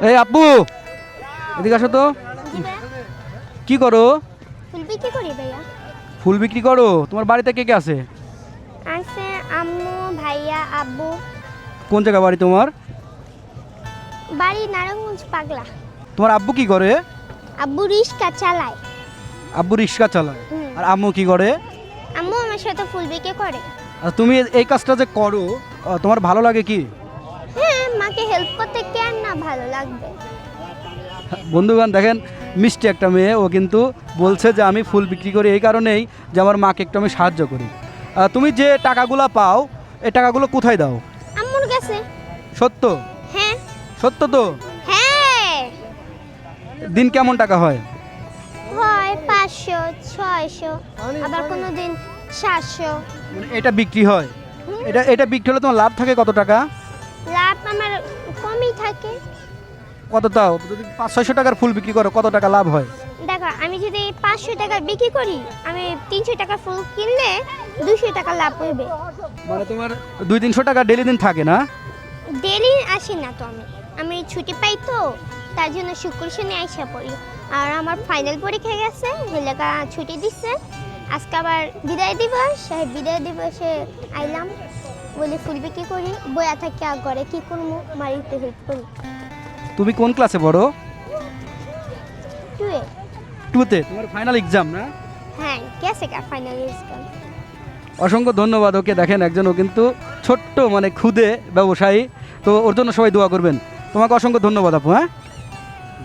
এই আব্বু, এদিকে আসো তো। জি ভাইয়া। কি করো? ফুল বিক্রি করি ভাইয়া। ফুল বিক্রি করো? তোমার বাড়িতে কে কে আছে? আছে আম্মু, ভাইয়া, আব্বু। কোন জায়গা বাড়ি তোমার? বাড়ি নারায়ণগঞ্জ পাগলা। তোমার আব্বু কি করে? আব্বু রিক্সা চালায়। আব্বু রিক্সা চালায়। হুম। আর আম্মু কি করে? আম্মু আমার সাথে ফুল বিক্রি করে। আর তুমি এই কাজটা যে করো, তোমার ভালো লাগে কি? হ্যাঁ, মাকে হেল্প করতে কেন না ভালো লাগবে। বন্ধুগণ দেখেন, মিষ্টি একটা মেয়ে, ও কিন্তু বলছে যে আমি ফুল বিক্রি করি এই কারণেই যে আমার মাকে একটু আমি সাহায্য করি। তুমি যে টাকাগুলো পাও, এই টাকাগুলো কোথায় দাও? আম্মুর কাছে। সত্য? হ্যাঁ। সত্য তো? হ্যাঁ। দিন কেমন টাকা হয়? হয় 500, 600, আবার কোনো দিন 700। মানে এটা বিক্রি হয়? হুম। এটা বিক্রি হলে তোমার লাভ থাকে কত টাকা? লাভ আমার কমই থাকে। কত? তাও যদি 500-600 টাকার ফুল বিক্রি করো কত টাকা লাভ হয়? দেখো, আমি যদি 500 টাকা বিক্রি করি, আমি 300 টাকা ফুল কিনলে 200 টাকা লাভ হবে। মানে তোমার 200-300 টাকা ডেলি দিন থাকে না? ডেলি আসি না তো, আমি ছুটি পাই তো, তার জন্য শুক্র শনি আইসা পড়ি। আর আমার ফাইনাল পরীক্ষা গেছে, এলাকা ছুটি দিচ্ছে। আজকে আবার বিদায় দিবস, সেই বিদায় দিবসে আইলাম বলে ফুল বিক্রি করি। বইয়া থাকি আর ঘরে কি করবো, মারিতে হেল্প করি। তুমি কোন ক্লাসে পড়ো? টুয়ে। 2তে। তোমার ফাইনাল এক্সাম না? হ্যাঁ, গেছে কা ফাইনাল এক্সাম। অসংখ্য ধন্যবাদ। ওকে দেখেন, একজন ও কিন্তু ছোট্ট মানে ক্ষুদে ব্যবসায়ী, তো ওর জন্য সবাই দোয়া করবেন। তোমাকে অসংখ্য ধন্যবাদ আপু। হ্যাঁ।